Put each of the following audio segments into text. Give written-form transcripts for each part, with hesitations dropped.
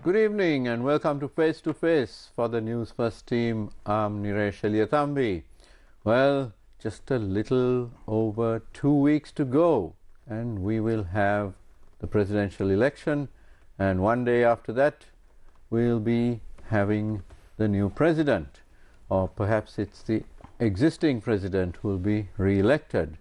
Good evening and welcome to Face for the Newsfirst team. I'm Niresh Eliathambi. Well, just a little over 2 weeks to go and we will have the presidential election, and one day after that we'll be having the new president, or perhaps it's the existing president who will be re-elected.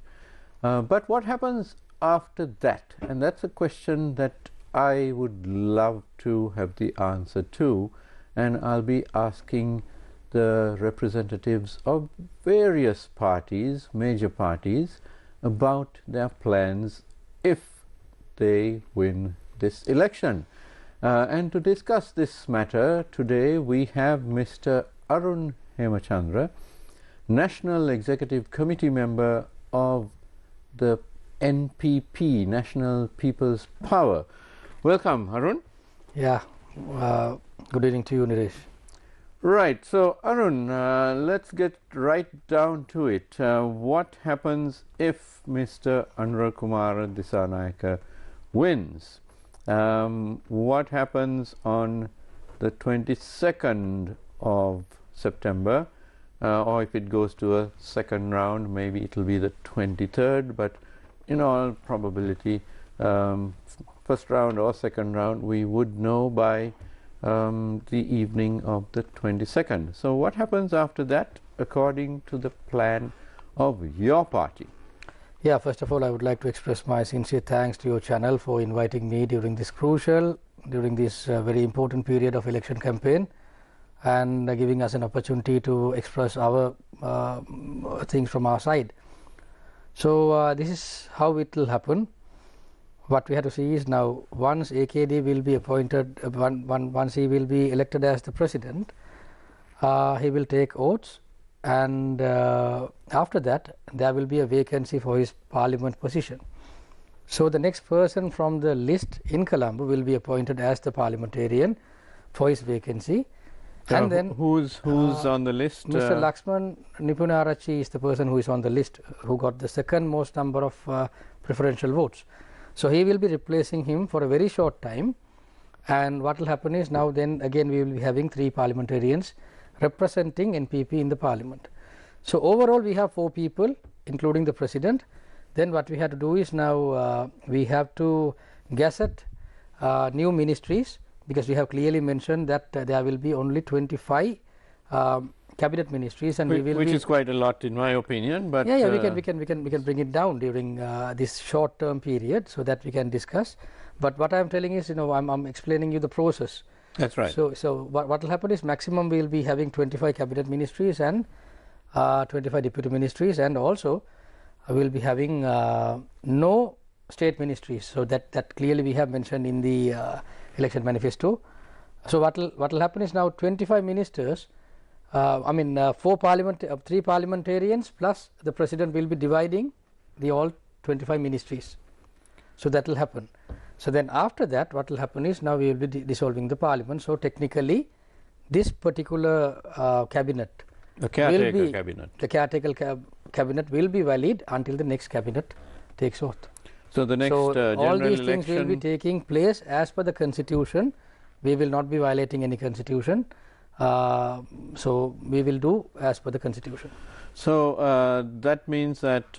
But what happens after that? And that's a question that I would love to have the answer to, and I'll be asking the representatives of various parties, major parties, about their plans if they win this election. And to discuss this matter today we have Mr. Arun Hemachandra, National Executive Committee member of the NPP, National People's Power. Welcome, Arun. Yeah, good evening to you, Niresh. Right, so Arun, let's get right down to it. What happens if Mr. Anura Kumara Dissanayake wins? What happens on the 22nd of September, or if it goes to a second round, maybe it will be the 23rd, but in all probability, first round or second round, we would know by the evening of the 22nd. So what happens after that according to the plan of your party? Yeah, first of all, I would like to express my sincere thanks to your channel for inviting me during this very important period of election campaign, and giving us an opportunity to express our things from our side. So this is how it will happen. What we have to see is, now once AKD will be appointed, once he will be elected as the president, he will take oaths, and after that there will be a vacancy for his parliament position. So the next person from the list in Colombo will be appointed as the parliamentarian for his vacancy. And then who's on the list? Mr. Laxman Nipunarachi is the person who is on the list, who got the second most number of preferential votes. So he will be replacing him for a very short time, and what will happen is, now then again we will be having 3 parliamentarians representing NPP in the parliament. So overall we have 4 people including the president. Then what we have to do is, now we have to gazette new ministries, because we have clearly mentioned that there will be only 25 cabinet ministries, and which is quite a lot in my opinion, but we can bring it down during this short term period so that we can discuss. But what I am telling is, I'm explaining you the process. That's right. So what will happen is, maximum we will be having 25 cabinet ministries and 25 deputy ministries, and also we will be having no state ministries. So that clearly we have mentioned in the election manifesto. So what will happen is, now 25 ministers, 3 parliamentarians plus the president will be dividing the all 25 ministries. So that will happen. So then after that, what will happen is, now we will be dissolving the parliament. So technically this particular cabinet, the caretaker cabinet, the caretaker cabinet will be valid until the next cabinet takes oath. So the next general all these election things will be taking place as per the constitution. We will not be violating any constitution. So we will do as per the constitution. So that means that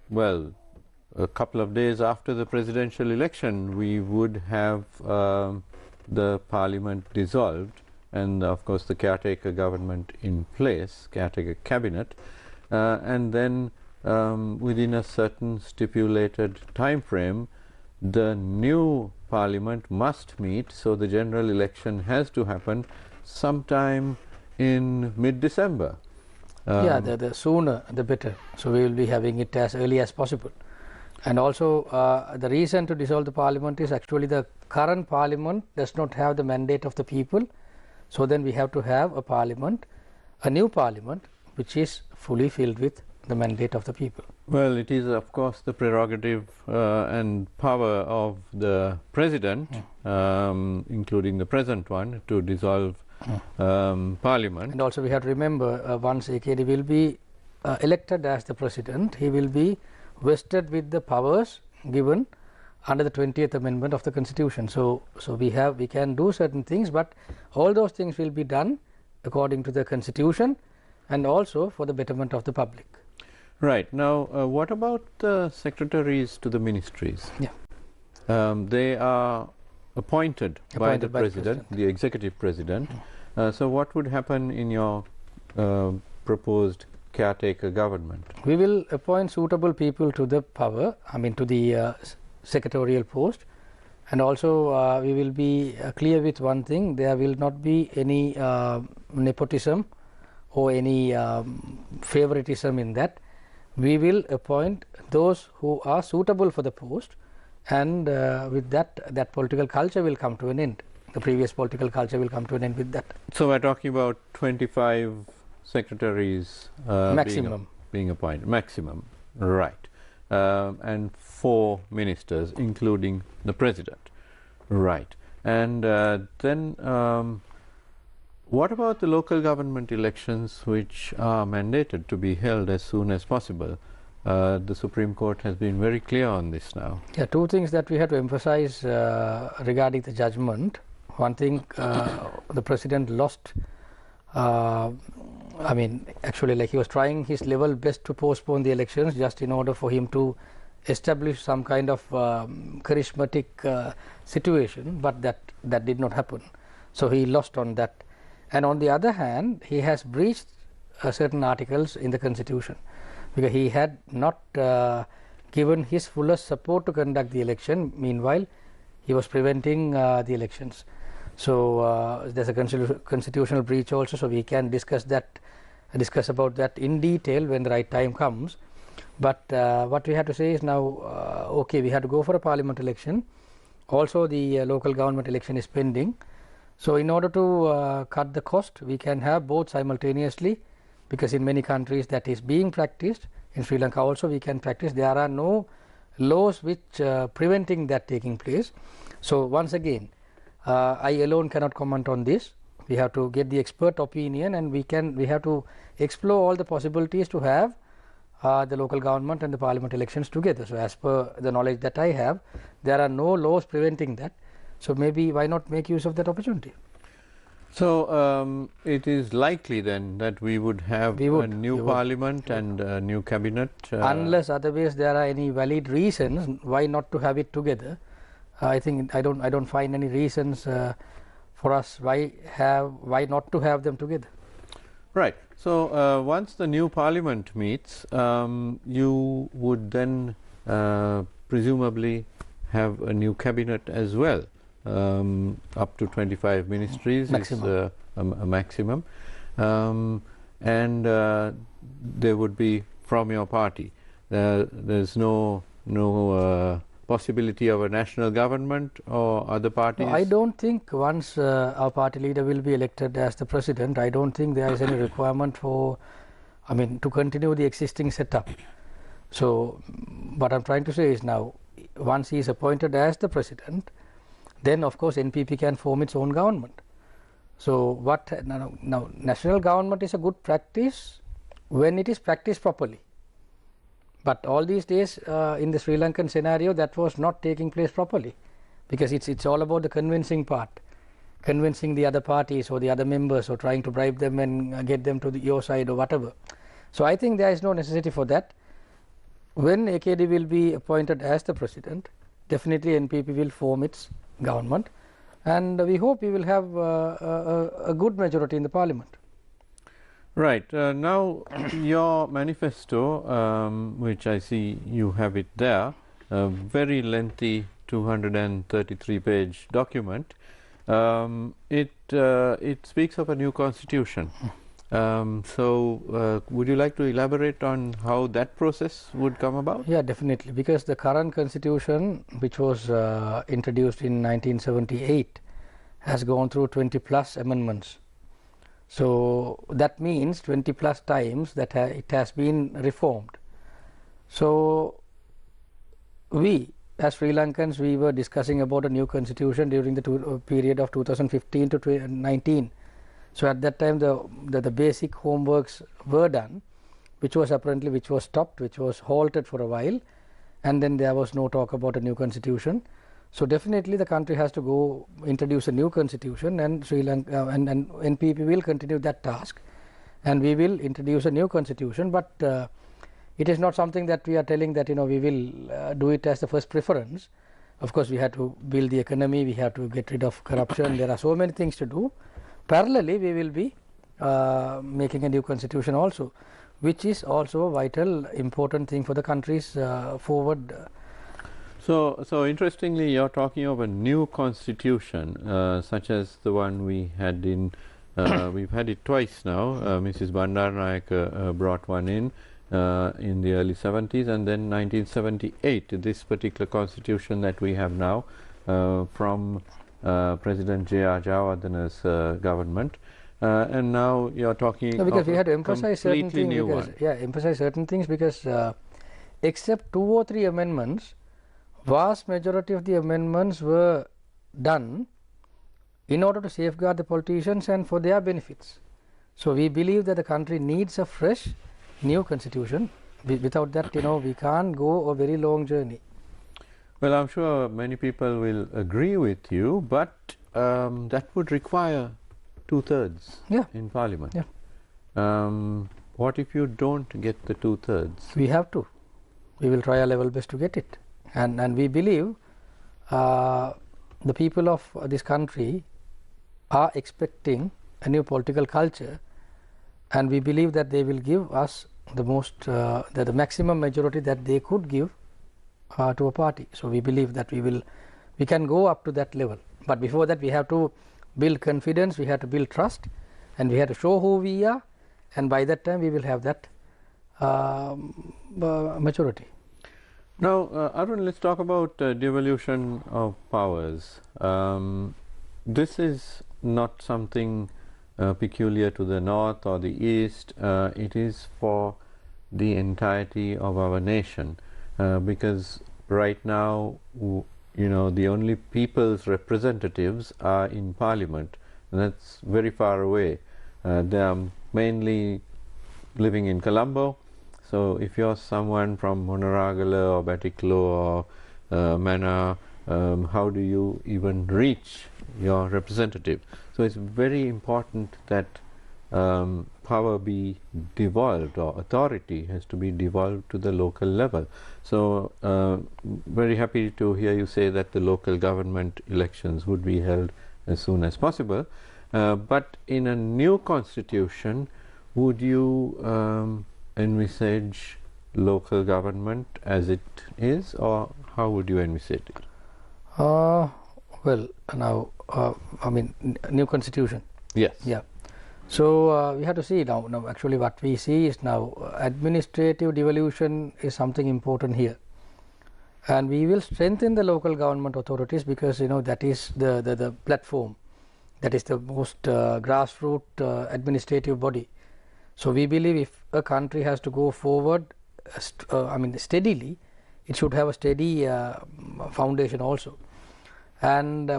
well, a couple of days after the presidential election we would have the parliament dissolved, and of course the caretaker government in place, caretaker cabinet, and then within a certain stipulated time frame the new parliament must meet. So the general election has to happen sometime in mid-December. Yeah, the sooner the better. So we will be having it as early as possible. And also the reason to dissolve the parliament is, actually the current parliament does not have the mandate of the people. So then we have to have a parliament, a new parliament, which is fully filled with the mandate of the people. Well, it is of course the prerogative and power of the president, including the present one, to dissolve parliament. And also we have to remember, once AKD will be elected as the president, he will be vested with the powers given under the 20th Amendment of the Constitution. So we can do certain things, but all those things will be done according to the Constitution and also for the betterment of the public. Right. Now, what about the secretaries to the ministries? Yeah. They are appointed by the President, the Executive President. So what would happen in your proposed caretaker government? We will appoint suitable people to the power, to the secretarial post, and also we will be clear with one thing: there will not be any nepotism or any favoritism in that. We will appoint those who are suitable for the post, and with that political culture will come to an end. The previous political culture will come to an end with that. So we're talking about 25 secretaries maximum being appointed, maximum, right, and 4 ministers, including the President, right. And then what about the local government elections, which are mandated to be held as soon as possible? The Supreme Court has been very clear on this now. Yeah, 2 things that we have to emphasize regarding the judgment. One thing, the President lost, actually, like, he was trying his level best to postpone the elections just in order for him to establish some kind of charismatic situation, but that did not happen. So he lost on that. And on the other hand, he has breached certain articles in the Constitution, because he had not given his fullest support to conduct the election. Meanwhile, he was preventing the elections. So there's a constitutional breach also. So we can discuss about that in detail when the right time comes. But what we have to say is now, okay, we have to go for a parliament election. Also, the local government election is pending. So in order to cut the cost, we can have both simultaneously, because in many countries that is being practiced. In Sri Lanka also we can practice. There are no laws which preventing that taking place. So once again, I alone cannot comment on this. We have to get the expert opinion, and we have to explore all the possibilities to have the local government and the parliament elections together. So as per the knowledge that I have, there are no laws preventing that. So maybe why not make use of that opportunity? So it is likely then that we would have a new parliament and a new cabinet? Unless otherwise there are any valid reasons why not to have it together. I think I don't find any reasons for us why not to have them together. Right. So once the new parliament meets, you would then presumably have a new cabinet as well. Up to 25 ministries maximum. Is a maximum, and they would be from your party. There's no possibility of a national government or other parties? No, I don't think once our party leader will be elected as the president, I don't think there is any requirement for, to continue the existing setup. So what I'm trying to say is now, once he is appointed as the president, then of course NPP can form its own government. So now national government is a good practice when it is practiced properly. But all these days in the Sri Lankan scenario, that was not taking place properly, because it's all about the convincing part, convincing the other parties or the other members, or trying to bribe them and get them to your side or whatever. So I think there is no necessity for that. When AKD will be appointed as the president, definitely NPP will form its government, and we hope we will have a good majority in the parliament. Right. Now your manifesto, which I see you have it there, a very lengthy 233-page document, it speaks of a new constitution. So would you like to elaborate on how that process would come about? Yeah, definitely, because the current constitution, which was introduced in 1978, has gone through 20 plus amendments. So that means 20 plus times that it has been reformed. So we as Sri Lankans, we were discussing about a new constitution during the period of 2015 to 2019. So at that time the basic homeworks were done, which was stopped, which was halted for a while, and then there was no talk about a new constitution. So definitely the country has to go introduce a new constitution, and Sri Lanka and NPP will continue that task, and we will introduce a new constitution. But it is not something that we are telling that we will do it as the first preference. Of course, we have to build the economy, we have to get rid of corruption. There are so many things to do. Parallelly, we will be making a new constitution also, which is also a vital important thing for the country's forward. So interestingly, you're talking of a new constitution, such as the one we had in, we've had it twice now. Mrs. Bandaranaike brought one in the early 70s, and then 1978, this particular constitution that we have now from President J.R. Jayawardena's government. And now you're talking because we had to a emphasize certain completely things, new because, one. emphasize certain things, because except 2 or 3 amendments, vast majority of the amendments were done in order to safeguard the politicians and for their benefits. So we believe that the country needs a fresh new constitution. Without that, we can't go a very long journey. Well, I'm sure many people will agree with you, but that would require 2/3 in Parliament. What if you don't get the 2/3? We have to. We will try our level best to get it. And we believe the people of this country are expecting a new political culture, and we believe that they will give us the most the maximum majority that they could give to a party. So we believe that we can go up to that level, but before that we have to build confidence, we have to build trust, and we have to show who we are, and by that time we will have that majority. Now, Arun, let's talk about devolution of powers. This is not something peculiar to the north or the east. It is for the entirety of our nation, because right now, the only people's representatives are in Parliament, and that's very far away. They are mainly living in Colombo. So if you're someone from Monaragala or Batiklo or Mana, how do you even reach your representative? So it's very important that power be devolved, or authority has to be devolved to the local level. So very happy to hear you say that the local government elections would be held as soon as possible. But in a new constitution, would you envisage local government as it is, or how would you envisage it? Well, now, I mean, new constitution. Yes. Yeah. So we have to see now. Now, actually, what we see is now administrative devolution is something important here, and we will strengthen the local government authorities, because that is the platform, that is the most grassroots administrative body. So we believe if a country has to go forward, steadily, it should have a steady foundation also. And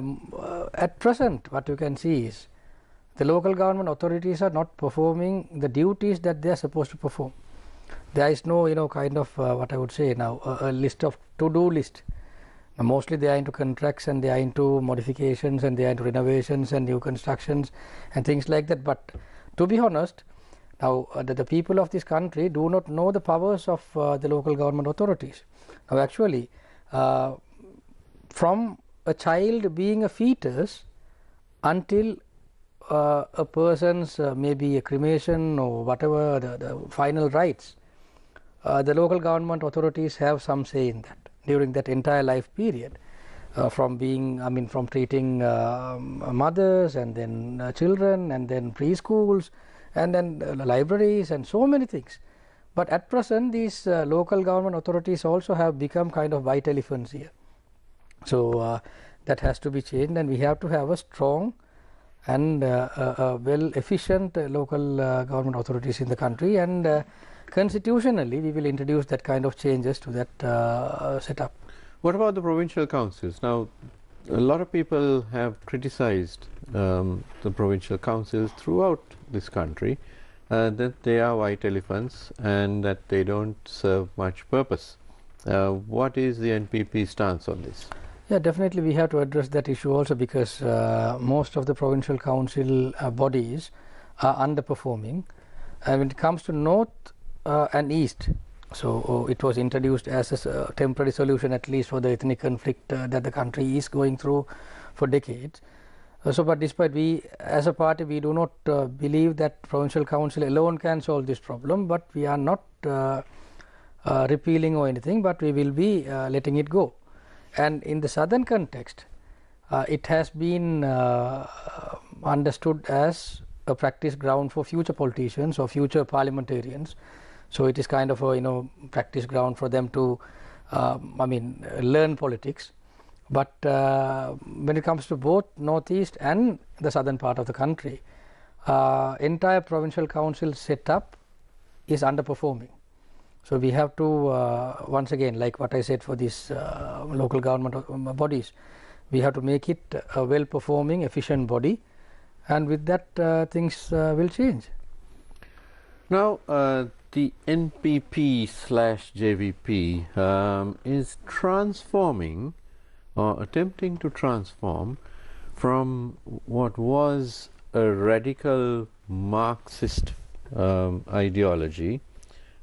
at present, what you can see is the local government authorities are not performing the duties that they are supposed to perform. There is no kind of what I would say now, a list of to-do list. Now, mostly they are into contracts, and they are into modifications, and they are into renovations and new constructions and things like that. But to be honest, now the people of this country do not know the powers of the local government authorities. Now actually, from a child being a fetus until a person's maybe a cremation or whatever the final rites, the local government authorities have some say in that during that entire life period, from treating mothers, and then children, and then preschools, and then libraries, and so many things. But at present, these local government authorities also have become kind of white elephants here. So that has to be changed, and we have to have a strong and well efficient local government authorities in the country, and constitutionally we will introduce that kind of changes to that setup. What about the provincial councils? Now, a lot of people have criticized the provincial councils throughout this country, that they are white elephants and that they don't serve much purpose. What is the NPP stance on this? Yeah, definitely we have to address that issue also, because most of the provincial council bodies are underperforming. And when it comes to North and East, so it was introduced as a temporary solution, at least for the ethnic conflict that the country is going through for decades. But despite, we as a party, we do not believe that provincial council alone can solve this problem, but we are not repealing or anything, but we will be letting it go. And in the southern context, it has been understood as a practice ground for future politicians or future parliamentarians. So it is kind of a practice ground for them to learn politics. But when it comes to both northeast and the southern part of the country, entire provincial council setup is underperforming. So we have to once again, like what I said for these local government bodies, we have to make it a well-performing, efficient body, and with that things will change. Now, the NPP / JVP is transforming or attempting to transform from what was a radical Marxist ideology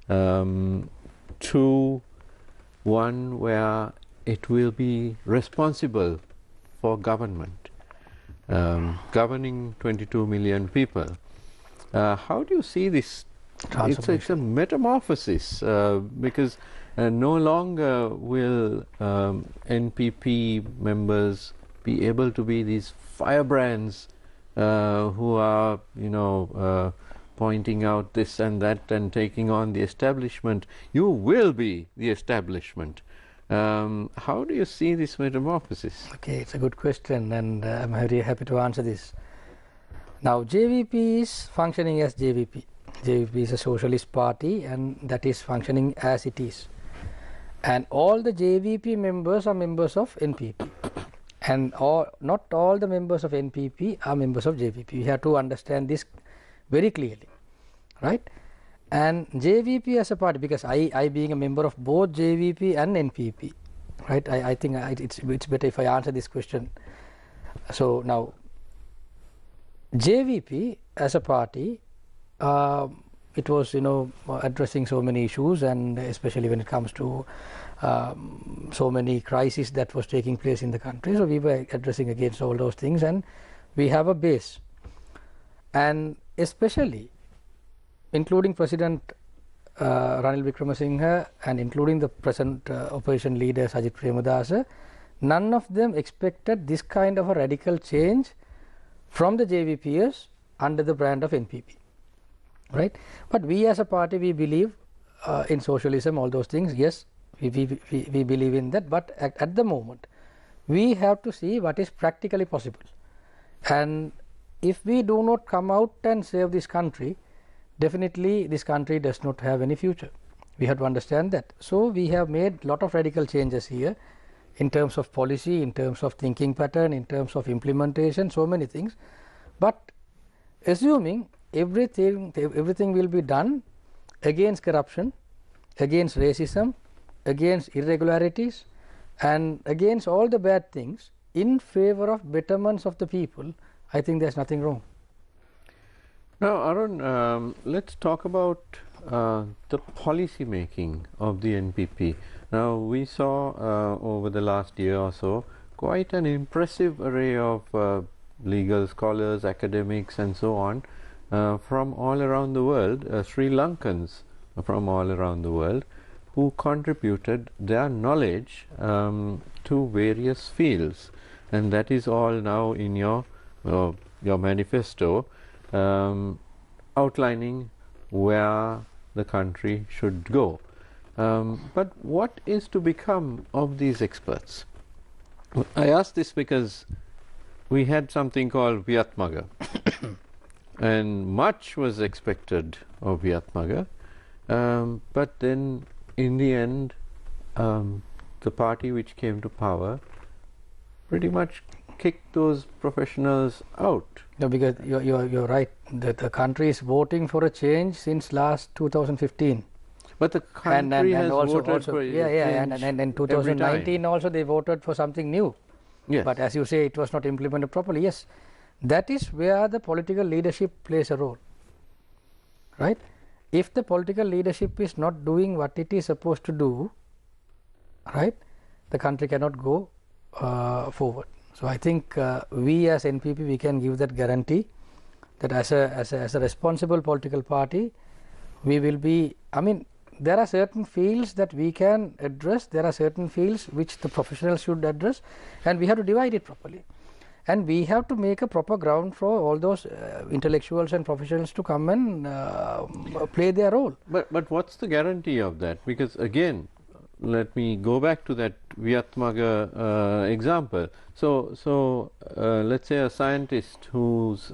to one where it will be responsible for government, governing 22 million people. How do you see this? It's a metamorphosis, because no longer will NPP members be able to be these firebrands who are, pointing out this and that and taking on the establishment. You will be the establishment. How do you see this metamorphosis? Okay, it's a good question, and I'm very happy to answer this. Now, JVP is functioning as JVP. JVP is a socialist party, and that is functioning as it is. And all the JVP members are members of NPP. And not all the members of NPP are members of JVP. We have to understand this very clearly, right? And JVP as a party, because I being a member of both JVP and NPP, right? I think it's better if I answer this question. So now, JVP as a party, it was addressing so many issues, and especially when it comes to so many crises that was taking place in the country. So we were addressing against all those things, and we have a base. And especially including President Ranil Wickremesinghe and including the present opposition leader Sajith Premadasa, none of them expected this kind of a radical change from the JVPs under the brand of NPP, right? But we as a party, we believe in socialism, all those things. Yes, we believe in that, but at the moment we have to see what is practically possible. And if we do not come out and save this country, definitely this country does not have any future. We have to understand that. So we have made a lot of radical changes here in terms of policy, in terms of thinking pattern, in terms of implementation, so many things. But assuming everything will be done against corruption, against racism, against irregularities, and against all the bad things in favor of betterments of the people, I think there's nothing wrong. Now, Arun, let's talk about the policy making of the NPP. Now, we saw over the last year or so quite an impressive array of legal scholars, academics, and so on from all around the world, Sri Lankans from all around the world, who contributed their knowledge to various fields, and that is all now in your manifesto, outlining where the country should go. But what is to become of these experts? I ask this because we had something called Viatmaga and much was expected of Viatmaga, but then in the end the party which came to power pretty much kicked those professionals out. No, because you're right that the country is voting for a change since last 2015. But the country has voted for and in 2019 also they voted for something new. Yes. But as you say, it was not implemented properly. Yes, that is where the political leadership plays a role, right? If the political leadership is not doing what it is supposed to do, right, the country cannot go forward. So I think we as NPP, we can give that guarantee that as a responsible political party, we will be, I mean, there are certain fields that we can address, there are certain fields which the professionals should address, and we have to divide it properly. And we have to make a proper ground for all those intellectuals and professionals to come and play their role. But what's the guarantee of that? Because again, let me go back to that Vietmaga example. So let's say a scientist who's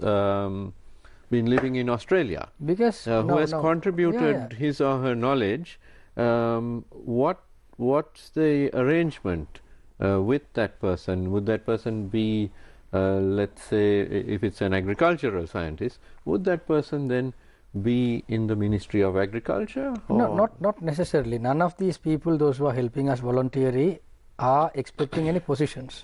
been living in Australia, because who has contributed his or her knowledge, what's the arrangement with that person? Would that person be, let's say, if it's an agricultural scientist, would that person then be in the Ministry of Agriculture? No, not necessarily. None of these people, those who are helping us voluntarily, are expecting any positions.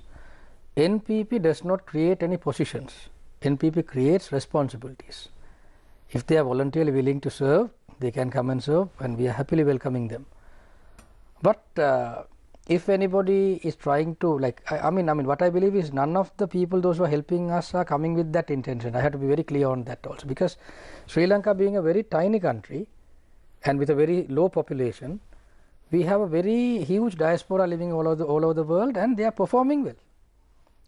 NPP does not create any positions. NPP creates responsibilities. If they are voluntarily willing to serve, they can come and serve, and we are happily welcoming them. But if anybody is trying to, like, I mean, what I believe is none of the people, those who are helping us, are coming with that intention. I have to be very clear on that also, because Sri Lanka being a very tiny country and with a very low population, we have a very huge diaspora living all over the world, and they are performing well.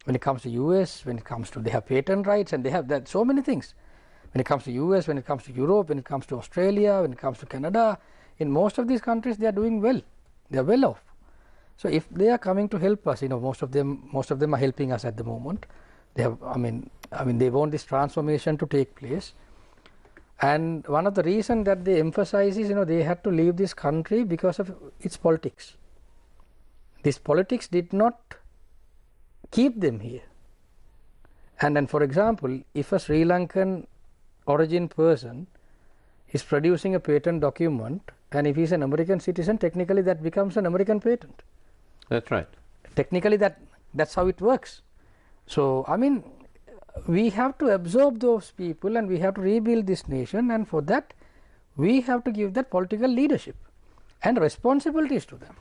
When it comes to US, when it comes to, they have patent rights, and they have that, so many things. When it comes to US, when it comes to Europe, when it comes to Australia, when it comes to Canada, in most of these countries they are doing well. They are well off. So if they are coming to help us, most of them are helping us at the moment. They have, I mean, they want this transformation to take place. And one of the reasons that they emphasize is, they had to leave this country because of its politics. This politics did not keep them here. And then, for example, if a Sri Lankan origin person is producing a patent document, and if he is an American citizen, technically that becomes an American patent. That's right. Technically that's how it works. So I mean, we have to absorb those people and we have to rebuild this nation, and for that we have to give that political leadership and responsibilities to them.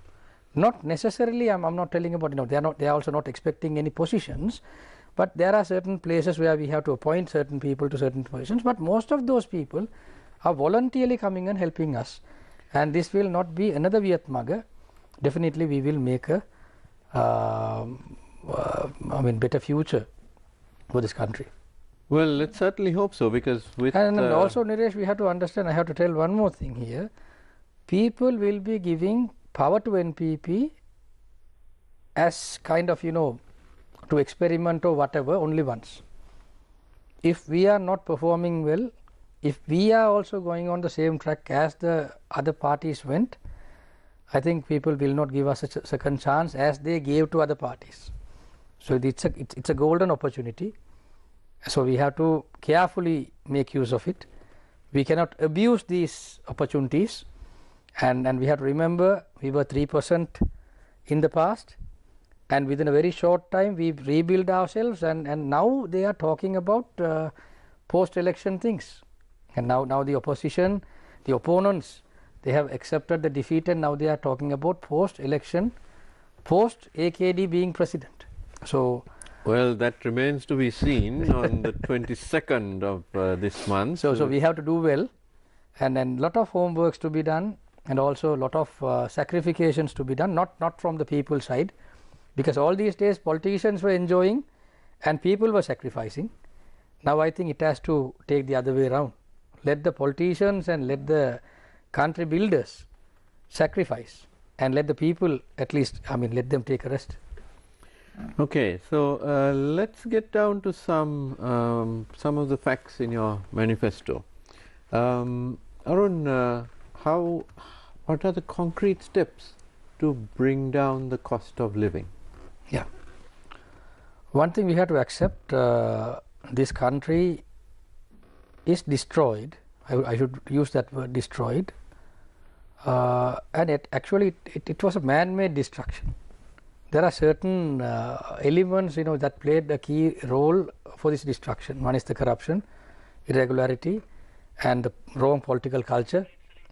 Not necessarily, I'm not telling about, they are also not expecting any positions, but there are certain places where we have to appoint certain people to certain positions, but most of those people are voluntarily coming and helping us, and this will not be another Vietmaga. Definitely we will make a better future for this country. Well, let's certainly hope so, because with and also, Niresh, we have to understand, I have to tell one more thing here. People will be giving power to NPP as kind of, to experiment or whatever, only once. If we are not performing well, if we are also going on the same track as the other parties went, I think people will not give us a second chance as they gave to other parties. So it's a golden opportunity. So we have to carefully make use of it. We cannot abuse these opportunities, and we have to remember we were 3% in the past, and within a very short time we rebuilt ourselves, and now they are talking about post-election things, and now the opposition, the opponents, they have accepted the defeat, and now they are talking about post-election, post-AKD being president. So, well, that remains to be seen on the 22nd of this month. So we have to do well, and then lot of homeworks to be done, and also a lot of sacrifications to be done, not from the people's side, because all these days politicians were enjoying and people were sacrificing. Now I think it has to take the other way around. Let the politicians and let the country builders sacrifice, and let the people, at least, let them take a rest. Okay, so let's get down to some of the facts in your manifesto. Arun, what are the concrete steps to bring down the cost of living? Yeah, one thing we have to accept, this country is destroyed. I should use that word, destroyed, and it was a man-made destruction. There are certain elements, that played a key role for this destruction. One is the corruption, irregularity, and the wrong political culture,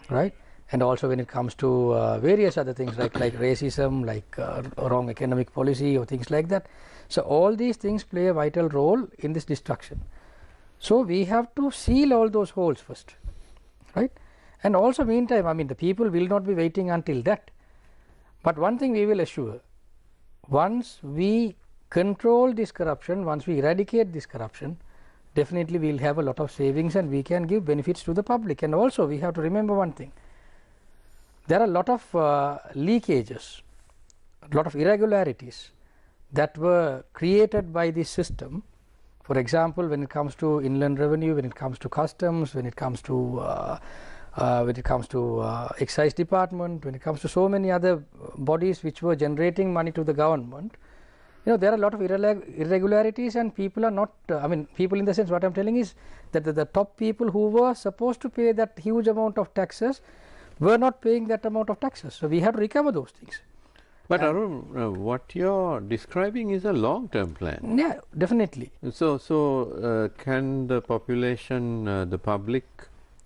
right? And also when it comes to various other things like racism, like wrong economic policy or things like that. So all these things play a vital role in this destruction. So we have to seal all those holes first, right? And also meantime, I mean, the people will not be waiting until that. But one thing we will assure, once we control this corruption, once we eradicate this corruption, definitely we will have a lot of savings and we can give benefits to the public. And also we have to remember one thing. There are a lot of leakages, a lot of irregularities that were created by this system. For example, when it comes to inland revenue, when it comes to customs, when it comes to excise department, when it comes to so many other bodies which were generating money to the government, there are a lot of irregularities, and people are not, people in the sense, what I am telling is that the top people who were supposed to pay that huge amount of taxes were not paying that amount of taxes. So we have to recover those things. But Arun, what you're describing is a long-term plan. Yeah, definitely. So can the population, the public,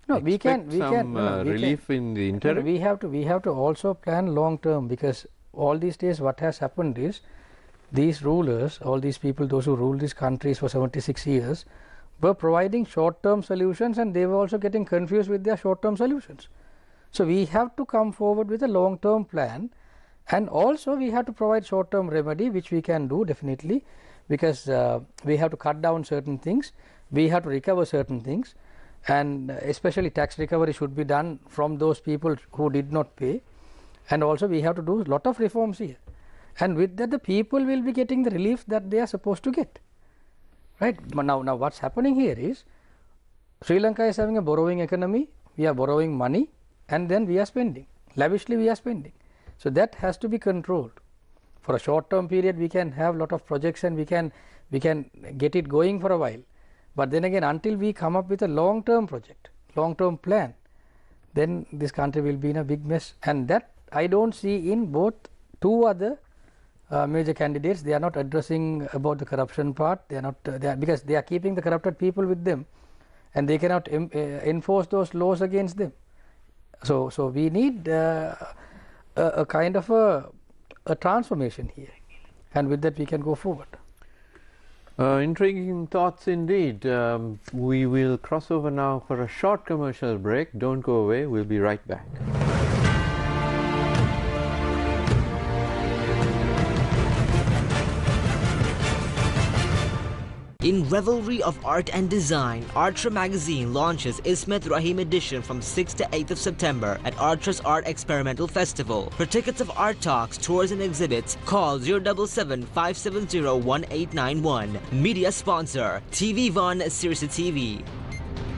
expect some relief in the interim? We have to also plan long-term, because all these days what has happened is these rulers, all these people, those who ruled these countries for 76 years, were providing short-term solutions, and they were also getting confused with their short-term solutions. So we have to come forward with a long-term plan. And also we have to provide short-term remedy, which we can do definitely, because we have to cut down certain things, we have to recover certain things, and especially tax recovery should be done from those people who did not pay. And also we have to do a lot of reforms here, and with that the people will be getting the relief that they are supposed to get, right? But now what's happening here is Sri Lanka is having a borrowing economy, we are borrowing money, and then we are spending, lavishly we are spending. So that has to be controlled. For a short term period we can have lot of projects and we can get it going for a while, but then again until we come up with a long term project, long term plan, then this country will be in a big mess. And that I don't see in both two other major candidates. They are not addressing about the corruption part, they are not because they are keeping the corrupted people with them and they cannot enforce those laws against them. So we need a kind of a transformation here, and with that we can go forward. Intriguing thoughts indeed. We will cross over now for a short commercial break. Don't go away, we'll be right back. In revelry of art and design, Artra magazine launches Ismet Rahim edition from 6th to 8th of September at Artra's Art Experimental Festival. For tickets of art talks, tours and exhibits, call 077-570-1891. Media sponsor, TV One Sirasa TV.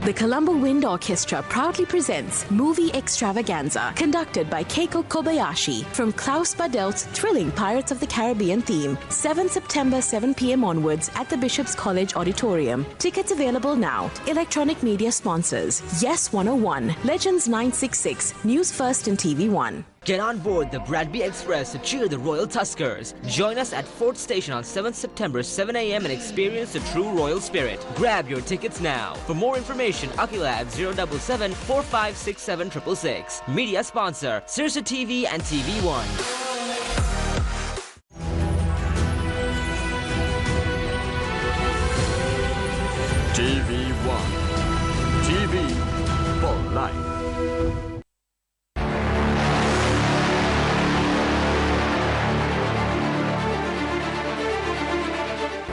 The Colombo Wind Orchestra proudly presents Movie Extravaganza, conducted by Keiko Kobayashi, from Klaus Badel's thrilling Pirates of the Caribbean theme, 7 September 7 p.m. onwards at the Bishop's College Auditorium. Tickets available now. Electronic media sponsors, Yes 101, Legends 966, Newsfirst and TV One. Get on board the Bradby Express to cheer the Royal Tuskers. Join us at 4th Station on 7th September 7 a.m. and experience the true royal spirit. Grab your tickets now. For more information, Akilad 077-4567-666. Media sponsor, Sirasa TV and TV One. TV One. TV for life.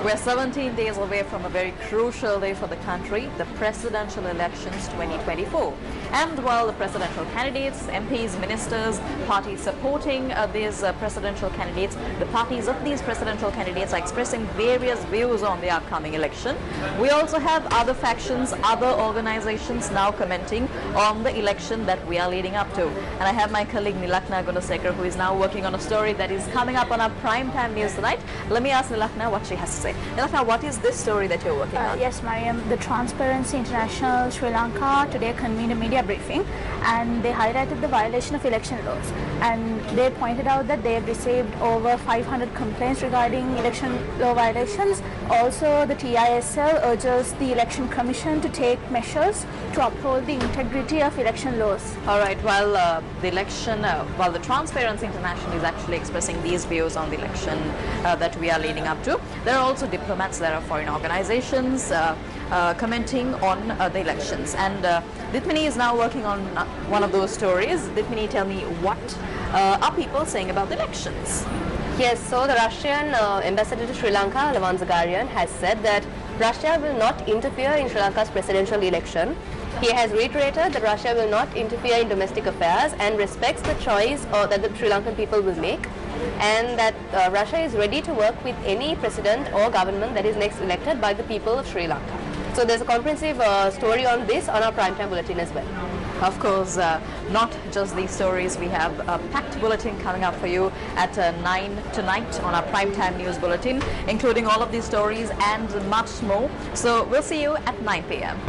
We're 17 days away from a very crucial day for the country, the presidential elections 2024. And while the presidential candidates, MPs, ministers, parties supporting these presidential candidates, the parties of these presidential candidates are expressing various views on the upcoming election. We also have other factions, other organizations now commenting on the election that we are leading up to. And I have my colleague Nilakna Gunasekar, who is now working on a story that is coming up on our primetime news tonight. Let me ask Nilakna what she has to say. Nilakna, what is this story that you're working on? Yes, Mariam, the Transparency International Sri Lanka today convened a media briefing and they highlighted the violation of election laws, and they pointed out that they have received over 500 complaints regarding election law violations. Also, the TISL urges the Election Commission to take measures to uphold the integrity of election laws. All right, while the Transparency International is actually expressing these views on the election that we are leading up to, there are also diplomats, there are foreign organizations commenting on the elections. And Ditmini is now working on one of those stories. Ditmini, tell me, what are people saying about the elections? Yes, so the Russian ambassador to Sri Lanka, Lavan Zagarian, has said that Russia will not interfere in Sri Lanka's presidential election. He has reiterated that Russia will not interfere in domestic affairs and respects the choice that the Sri Lankan people will make, and that Russia is ready to work with any president or government that is next elected by the people of Sri Lanka. So there's a comprehensive story on this on our primetime bulletin as well. Of course, not just these stories. We have a packed bulletin coming up for you at 9 tonight on our primetime news bulletin, including all of these stories and much more. So we'll see you at 9 p.m.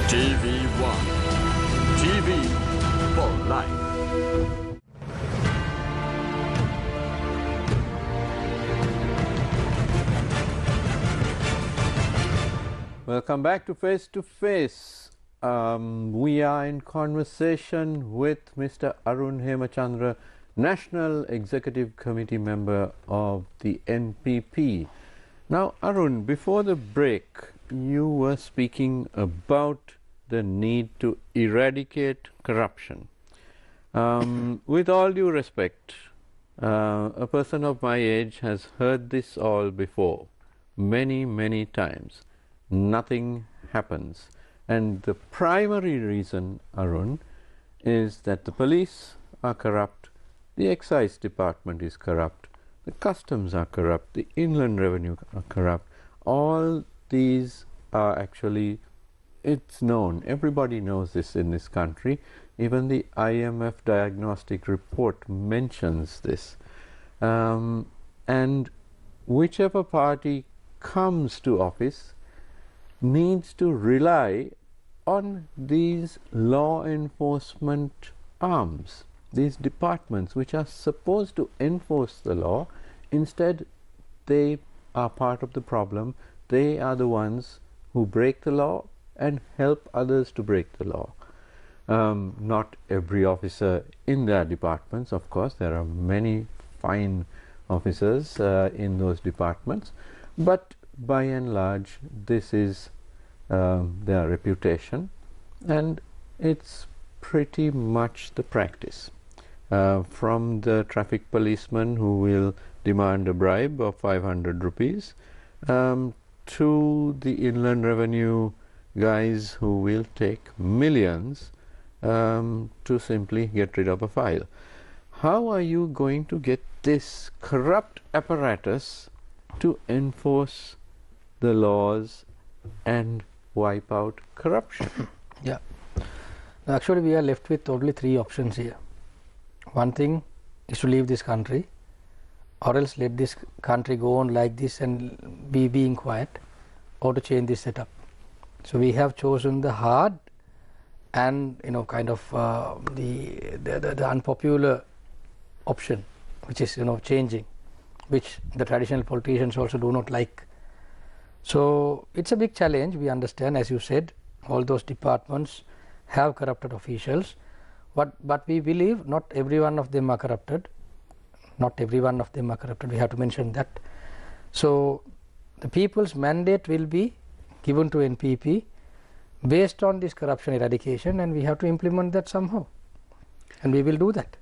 TV1, TV for life. Welcome back to Face to Face. We are in conversation with Mr. Arun Hemachandra, National Executive Committee member of the NPP. Now, Arun, before the break, you were speaking about the need to eradicate corruption. With all due respect, a person of my age has heard this all before, many times. Nothing happens. And the primary reason, Arun, is that the police are corrupt, the excise department is corrupt, the customs are corrupt, the inland revenue are corrupt. All these are actually, it's known, everybody knows this in this country. Even the IMF diagnostic report mentions this. And whichever party comes to office needs to rely on these law enforcement arms, these departments which are supposed to enforce the law. Instead, they are part of the problem. They are the ones who break the law and help others to break the law. Not every officer in their departments, of course, there are many fine officers in those departments, but by and large this is their reputation, and it's pretty much the practice. From the traffic policeman who will demand a bribe of 500 rupees to the inland revenue guys who will take millions to simply get rid of a file. How are you going to get this corrupt apparatus to enforce the laws and wipe out corruption? Yeah. Actually, we are left with only three options here. One thing is to leave this country, or else let this country go on like this and be being quiet, or to change this setup. So we have chosen the hard and kind of the unpopular option, which is changing, which the traditional politicians also do not like. So it's a big challenge. We understand, as you said, all those departments have corrupted officials, but we believe not every one of them are corrupted. Not every one of them are corrupted. We have to mention that. So the people's mandate will be given to NPP based on this corruption eradication, and we have to implement that somehow, and we will do that.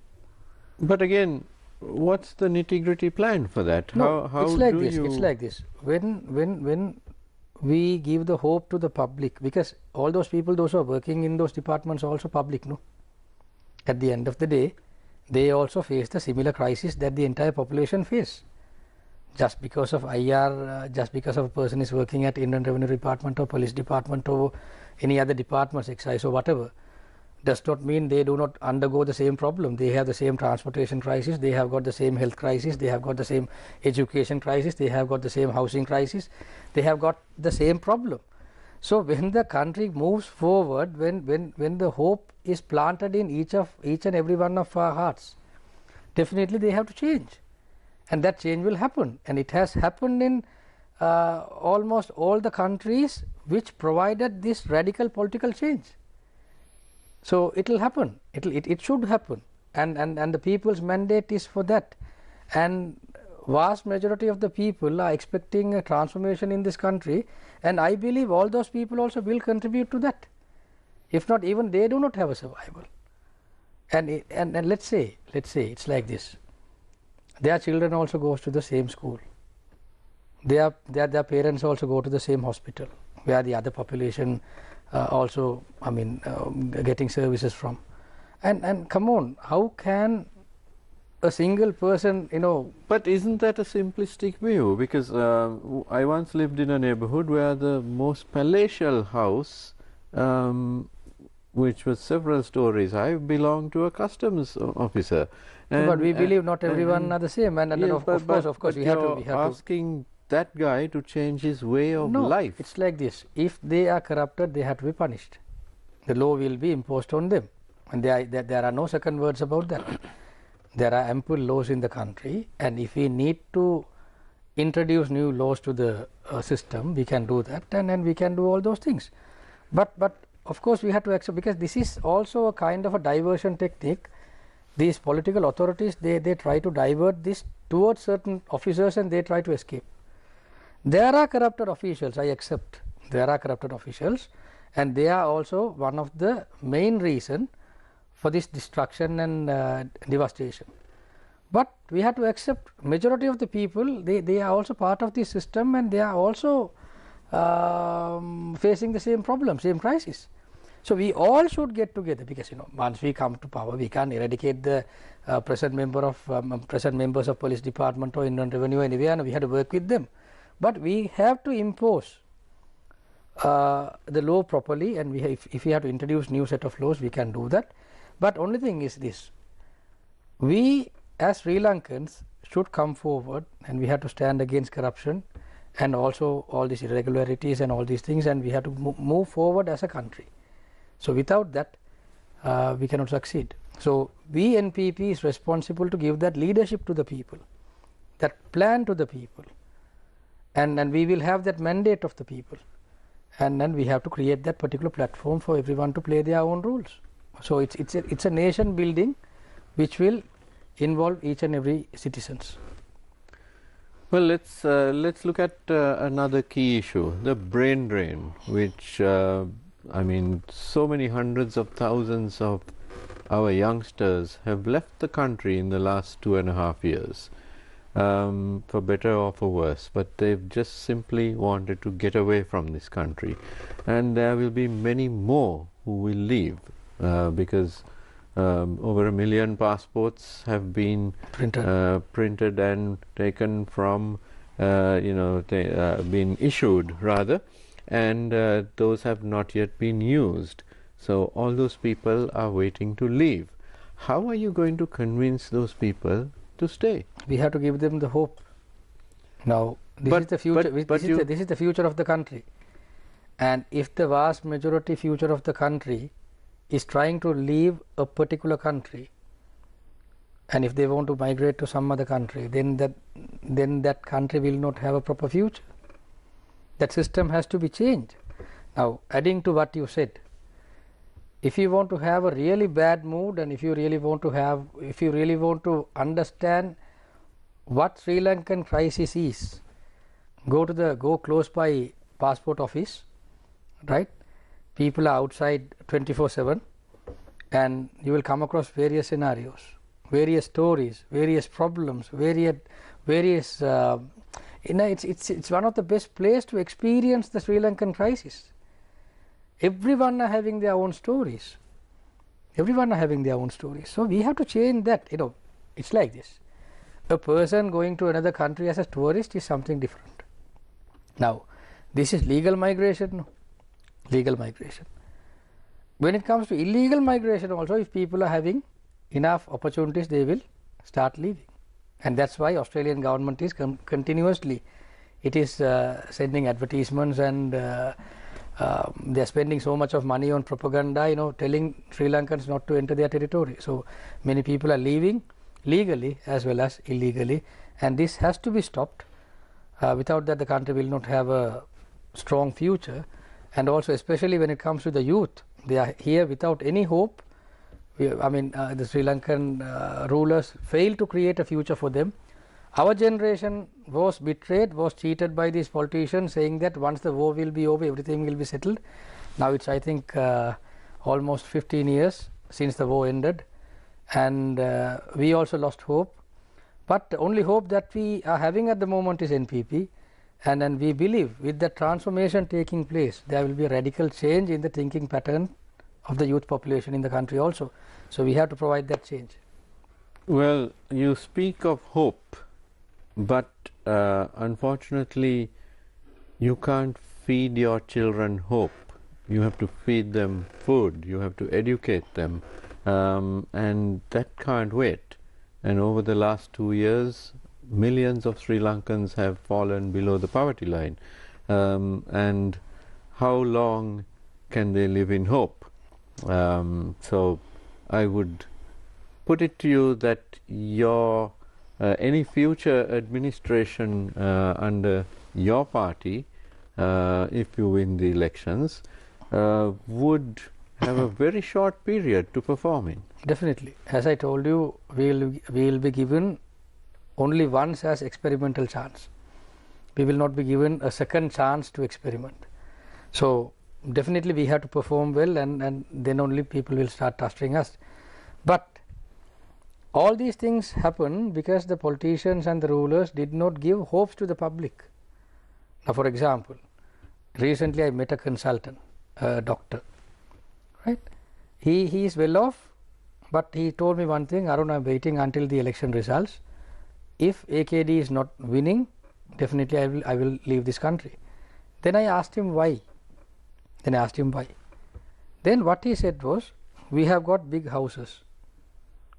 But again, what's the nitty-gritty plan for that? No, how it's like do this. you... It's like this. When we give the hope to the public, because all those people, those who are working in those departments, are also public, no? At the end of the day, they also face the similar crisis that the entire population face. just because of IR, just because of a person is working at Indian Revenue Department or Police Department or any other departments, excise or whatever, does not mean they do not undergo the same problem. They have the same transportation crisis, they have got the same health crisis, they have got the same education crisis, they have got the same housing crisis, they have got the same problem. So when the country moves forward, when the hope is planted in each and every one of our hearts, definitely they have to change, and that change will happen, and it has happened in almost all the countries which provided this radical political change. So it will happen, it should happen, and the people's mandate is for that, and vast majority of the people are expecting a transformation in this country, and I believe all those people also will contribute to that. If not, even they do not have a survival. And let's say it's like this. Their children also goes to the same school. Their parents also go to the same hospital where the other population also, getting services from. And come on, how can a single person, But isn't that a simplistic view? Because I once lived in a neighborhood where the most palatial house, which was several stories, I belonged to a customs officer. But we believe not everyone are the same, and yes, of course, we have to asking that guy to change his way of no, life. it's like this. If they are corrupted, they have to be punished. The law will be imposed on them, and there are no second words about that. There are ample laws in the country, and if we need to introduce new laws to the system, we can do that, and we can do all those things. But of course we have to accept, because this is also a kind of a diversion technique. These political authorities, they try to divert this towards certain officers, and they try to escape. There are corrupted officials, I accept, there are corrupted officials, and they are also one of the main reason for this destruction and devastation. But we have to accept majority of the people, they are also part of the system, and they are also facing the same problem, same crisis. So we all should get together, because once we come to power, we can't eradicate the present members of police department or Indian Revenue anywhere, and we have to work with them. But we have to impose the law properly, and if we have to introduce new set of laws, we can do that. But only thing is this: we as Sri Lankans should come forward, and we have to stand against corruption and also all these irregularities and all these things, and we have to move forward as a country. So without that, we cannot succeed. So we NPP is responsible to give that leadership to the people, that plan to the people, and we will have that mandate of the people, and then we have to create that particular platform for everyone to play their own roles. So it's a nation building which will involve each and every citizens. Well, let's look at another key issue, the brain drain, which so many hundreds of thousands of our youngsters have left the country in the last 2.5 years, for better or for worse, but they've just simply wanted to get away from this country, and there will be many more who will leave, because over 1 million passports have been printed and taken from, been issued rather, and those have not yet been used. So all those people are waiting to leave. How are you going to convince those people to stay? We have to give them the hope. Now this is the future. This is the future of the country, and if the vast majority future of the country is trying to leave a particular country, and if they want to migrate to some other country, then that country will not have a proper future. That system has to be changed. Now, adding to what you said, if you want to have a really bad mood, and if you really want to understand what Sri Lankan crisis is, go close by passport office, right? People are outside 24/7, and you will come across various scenarios, various stories, various problems, various it's one of the best place to experience the Sri Lankan crisis. Everyone are having their own stories. So we have to change that. It's like this. A person going to another country as a tourist is something different. Now, this is legal migration, no? Legal migration. When it comes to illegal migration also, if people are having enough opportunities, they will start leaving. And that's why Australian government is continuously, it is sending advertisements, and they are spending so much of money on propaganda, you know, telling Sri Lankans not to enter their territory. So many people are leaving legally as well as illegally, and this has to be stopped. Without that, the country will not have a strong future. And also, especially when it comes to the youth, they are here without any hope. The Sri Lankan rulers failed to create a future for them. Our generation was betrayed, was cheated by these politicians, saying that once the war will be over, everything will be settled. Now it's, I think, almost 15 years since the war ended, and we also lost hope. But the only hope that we are having at the moment is NPP, and then we believe with the transformation taking place, there will be a radical change in the thinking pattern of the youth population in the country also. So we have to provide that change. Well, you speak of hope, but unfortunately you can't feed your children hope. You have to feed them food, you have to educate them, and that can't wait. And over the last 2 years, millions of Sri Lankans have fallen below the poverty line. And how long can they live in hope? So I would put it to you that your any future administration under your party, if you win the elections, would have a very short period to perform in. Definitely. As I told you, we will be given only once as experimental chance. We will not be given a second chance to experiment. So definitely we have to perform well, and then only people will start trusting us. But all these things happen because the politicians and the rulers did not give hopes to the public. Now, for example, recently I met a consultant, a doctor, right? He is well off, but he told me one thing: Arun, I am waiting until the election results. If AKD is not winning, definitely I will leave this country. Then I asked him why. Then what he said was, we have got big houses,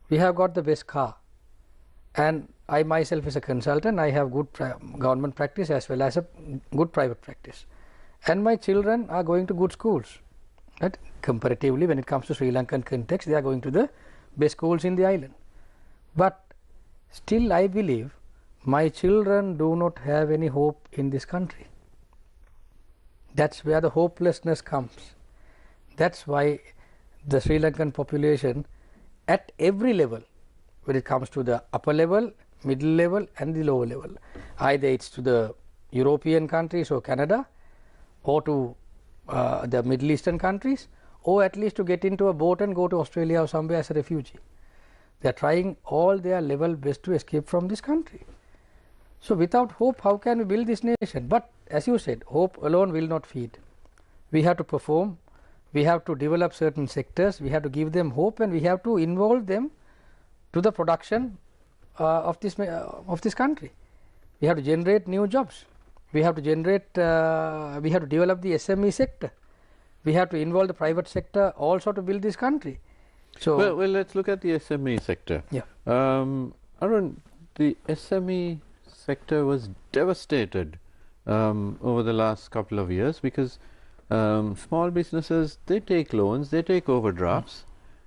we have got the best car, and I myself as a consultant, I have good government practice as well as a good private practice, and my children are going to good schools. Right? Comparatively, when it comes to Sri Lankan context, they are going to the best schools in the island. But still I believe my children do not have any hope in this country. That's where the hopelessness comes. That's why the Sri Lankan population at every level, when it comes to the upper level, middle level and the lower level, either it's to the European countries or Canada, or to the Middle Eastern countries, or at least to get into a boat and go to Australia or somewhere as a refugee. They are trying all their level best to escape from this country. So without hope, how can we build this nation? But as you said, hope alone will not feed. We have to perform, we have to develop certain sectors, we have to give them hope, and we have to involve them to the production of this country. We have to generate new jobs. We have to generate, we have to develop the SME sector. We have to involve the private sector also to build this country. So well, let's look at the SME sector. Yeah. Arun, the SME sector was devastated over the last couple of years because small businesses, they take loans, they take overdrafts,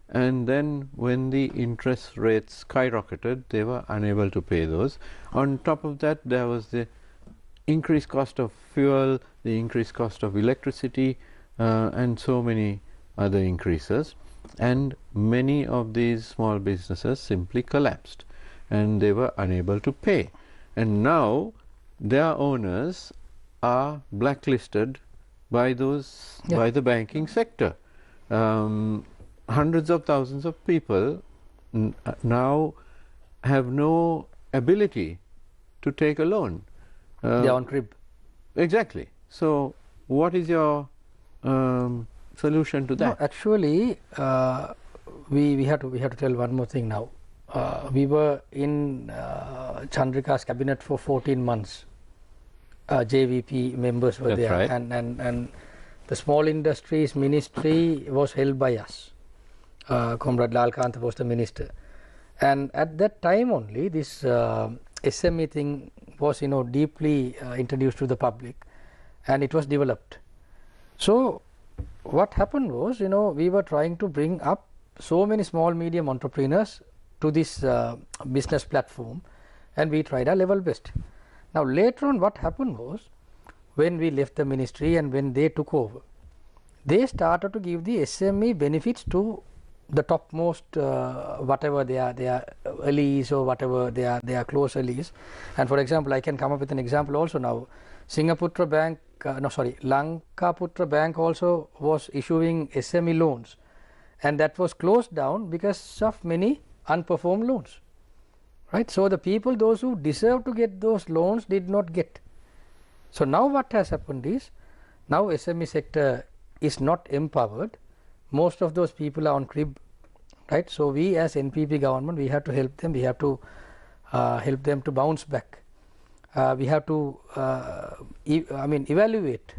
and then when the interest rates skyrocketed, they were unable to pay those. On top of that, there was the increased cost of fuel, the increased cost of electricity, and so many other increases, and many of these small businesses simply collapsed and they were unable to pay, and now their owners are blacklisted by those by the banking sector. Hundreds of thousands of people now have no ability to take a loan. They are on crib. Exactly. So what is your solution to that? No, actually, we have to tell one more thing now. We were in Chandrika's cabinet for 14 months. JVP members were That's there, right. and the small industries ministry was held by us. Comrade Lalkantha was the minister, and at that time only this SME thing was deeply introduced to the public, and it was developed. So what happened was, we were trying to bring up so many small medium entrepreneurs to this business platform, and we tried our level best. Now later on what happened was, when we left the ministry and when they took over, they started to give the SME benefits to the topmost whatever they are allies or whatever they are close allies. And for example, I can come up with an example also now. Singapura Bank, Lanka Putra Bank also was issuing SME loans, and that was closed down because of many unperformed loans. Right, so the people, those who deserve to get those loans, did not get. So now what has happened is, now SME sector is not empowered. Most of those people are on crib, right? So we as NPP government, we have to help them. We have to help them to bounce back. We have to, evaluate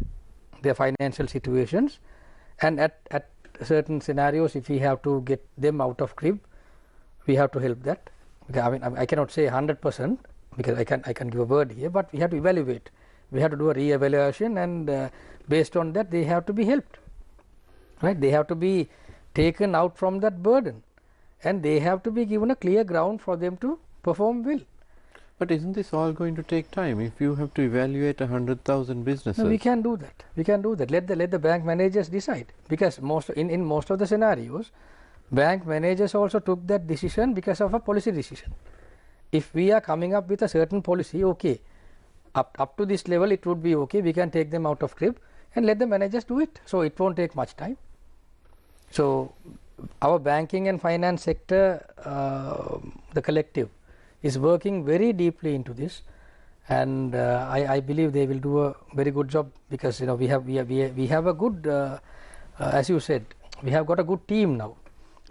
their financial situations, and at certain scenarios, if we have to get them out of crib, we have to help that. I cannot say 100% because I can give a word here, but we have to evaluate. We have to do a re-evaluation, and based on that, they have to be helped. Right? They have to be taken out from that burden, and they have to be given a clear ground for them to perform well. But isn't this all going to take time? If you have to evaluate 100,000 businesses, no, we can do that. We can do that. Let the bank managers decide, because in most of the scenarios, bank managers also took that decision because of a policy decision. If we are coming up with a certain policy, okay, up to this level it would be okay, we can take them out of crib and let the managers do it. So it won't take much time. So our banking and finance sector, the collective, is working very deeply into this, and I believe they will do a very good job, because we have a good, as you said, we have got a good team now.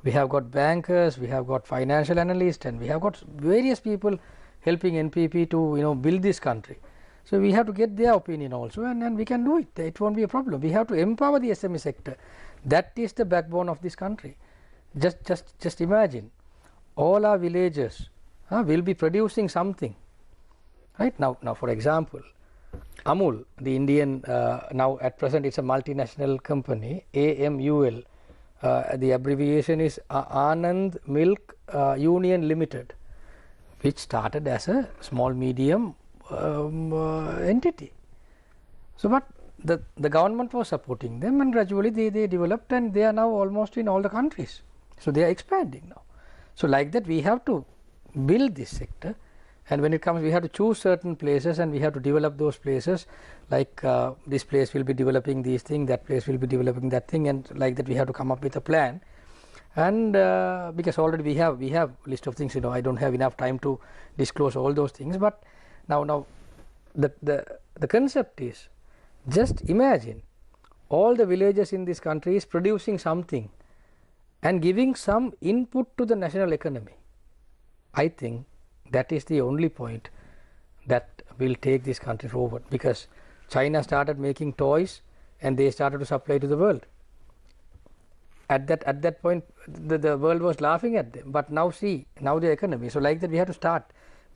We have got bankers, we have got financial analysts, and we have got various people helping NPP to build this country. So we have to get their opinion also, and we can do it. It won't be a problem. We have to empower the SME sector. That is the backbone of this country. Just imagine, all our villages will be producing something. Right now, for example, Amul, the Indian, now at present it's a multinational company, AMUL. The abbreviation is Anand Milk Union Limited, which started as a small medium entity. So, but the government was supporting them, and gradually they developed, and they are now almost in all the countries. So they are expanding now. So like that, we have to build this sector, and when it comes, we have to choose certain places, and we have to develop those places. Like this place will be developing these things, that place will be developing that thing, and like that we have to come up with a plan. And because already we have list of things, I don't have enough time to disclose all those things. But now the concept is, just imagine all the villages in this country is producing something and giving some input to the national economy. I think that is the only point that will take this country forward, because China started making toys and they started to supply to the world. At that point, the world was laughing at them, but now see, now the economy. So like that, we have to start.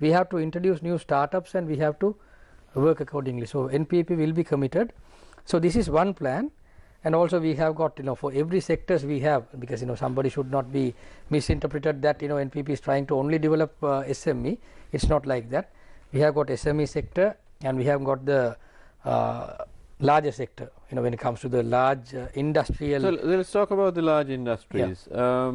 We have to introduce new startups, and we have to work accordingly. So NPP will be committed. So this is one plan, and also we have got, for every sectors we have, because somebody should not be misinterpreted that NPP is trying to only develop SME. It's not like that. We have got SME sector, and we have got the larger sector, when it comes to the large industrial. So let's talk about the large industries. Yeah.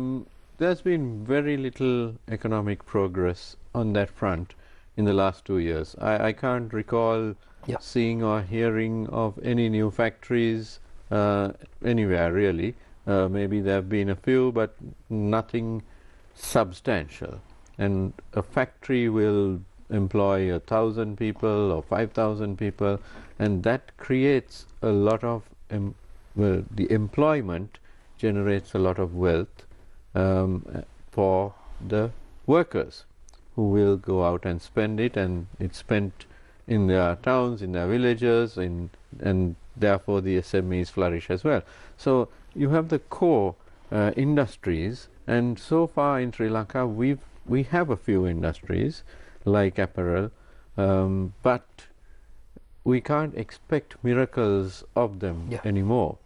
There's been very little economic progress on that front in the last 2 years. I can't recall seeing or hearing of any new factories anywhere really. Maybe there have been a few, but nothing substantial. And a factory will employ 1,000 people or 5,000 people, and that creates a lot of the employment generates a lot of wealth for the workers who will go out and spend it, and it's spent in their towns, in their villages, and therefore the SMEs flourish as well. So you have the core industries, and so far in Sri Lanka we have a few industries like apparel, but we can't expect miracles of them anymore.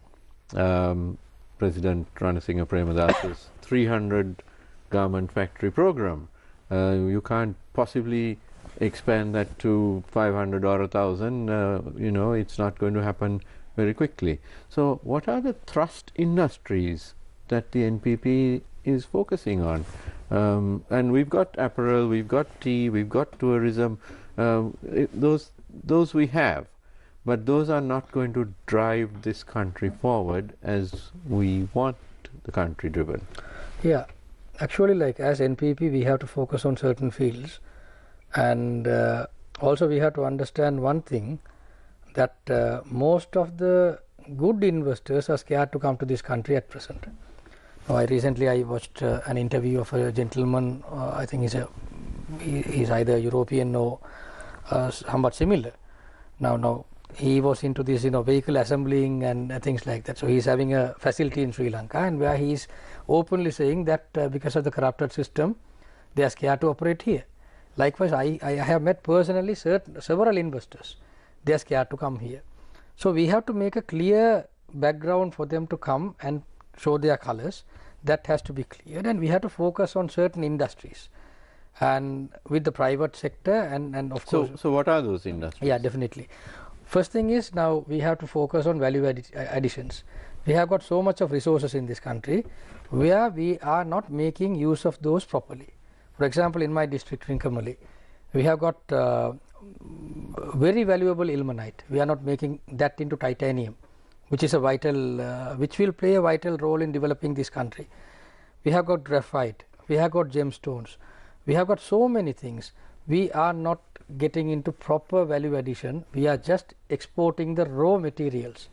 President Ranasinghe Premadas's 300 garment factory program, you can't possibly expand that to 500 or 1,000. It's not going to happen very quickly. So what are the thrust industries that the NPP is focusing on? And we've got apparel, we've got tea, we've got tourism, those we have, but those are not going to drive this country forward as we want the country driven. Yeah, actually, like as NPP we have to focus on certain fields, and also we have to understand one thing, that most of the good investors are scared to come to this country at present. Now, recently I watched an interview of a gentleman, I think he's either European or somewhat similar. Now he was into this vehicle assembling and things like that. So he's having a facility in Sri Lanka, and where he is openly saying that because of the corrupted system they are scared to operate here. Likewise, I have met personally several investors. They are scared to come here. So we have to make a clear background for them to come and show their colors. That has to be cleared, and we have to focus on certain industries and with the private sector and of course. So what are those industries? Yeah, definitely. First thing is, now we have to focus on value additions. We have got so much of resources in this country where we are not making use of those properly. For example, in my district, Rinkamali, we have got very valuable ilmenite. We are not making that into titanium, which is a vital, which will play a vital role in developing this country. We have got graphite, we have got gemstones, we have got so many things. We are not getting into proper value addition. We are just exporting the raw materials.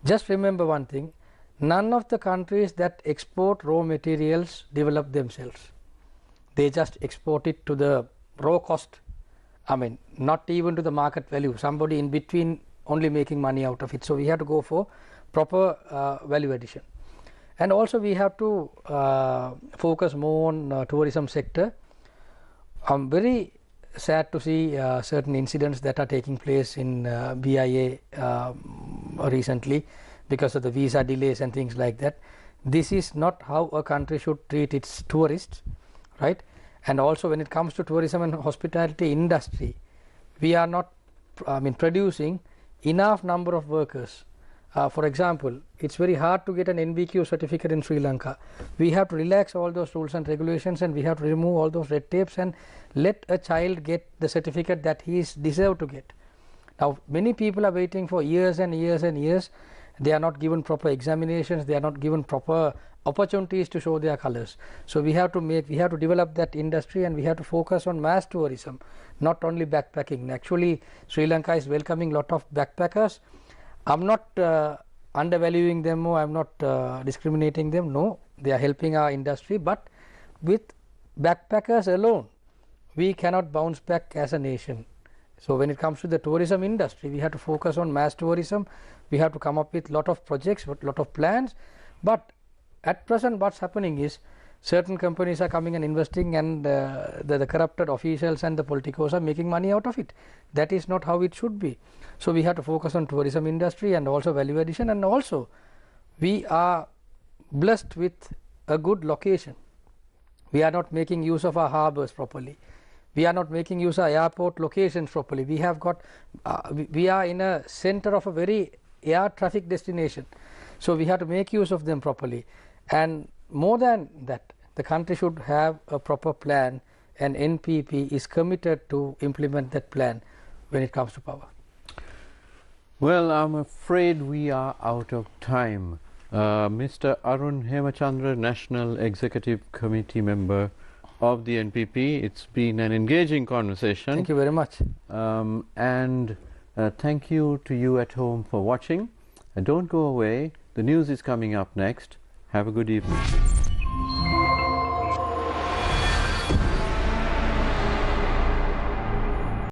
Just remember one thing, none of the countries that export raw materials develop themselves. They just export it to the raw cost. I mean, not even to the market value. Somebody in between only making money out of it. So we have to go for proper value addition, and also we have to focus more on tourism sector. I'm very sad to see certain incidents that are taking place in BIA recently because of the visa delays and things like that. This is not how a country should treat its tourists, right? And also when it comes to tourism and hospitality industry, we are not producing enough number of workers. For example, it's very hard to get an NVQ certificate in Sri Lanka. We have to relax all those rules and regulations, and we have to remove all those red tapes and let a child get the certificate that he is deserved to get. Now many people are waiting for years and years and years. They are not given proper examinations, they are not given proper opportunities to show their colors. So we have to develop that industry, and we have to focus on mass tourism, not only backpacking. Actually, Sri Lanka is welcoming a lot of backpackers. I'm not undervaluing them, or I'm not discriminating them. No, they are helping our industry, but with backpackers alone we cannot bounce back as a nation. So when it comes to the tourism industry, we have to focus on mass tourism. We have to come up with lot of projects, with lot of plans. But at present what's happening is, certain companies are coming and investing, and the corrupted officials and the politicos are making money out of it. That is not how it should be. So we have to focus on tourism industry and also value addition, and also we are blessed with a good location. We are not making use of our harbors properly. We are not making use of airport locations properly. We have got, we are in a center of a very air traffic destination. So we have to make use of them properly. And more than that, the country should have a proper plan, and NPP is committed to implement that plan when it comes to power. Well, I'm afraid we are out of time. Mr. Arun Hemachandra, National Executive Committee member of the NPP, it's been an engaging conversation. Thank you very much. And thank you to you at home for watching. And don't go away, the news is coming up next. Have a good evening.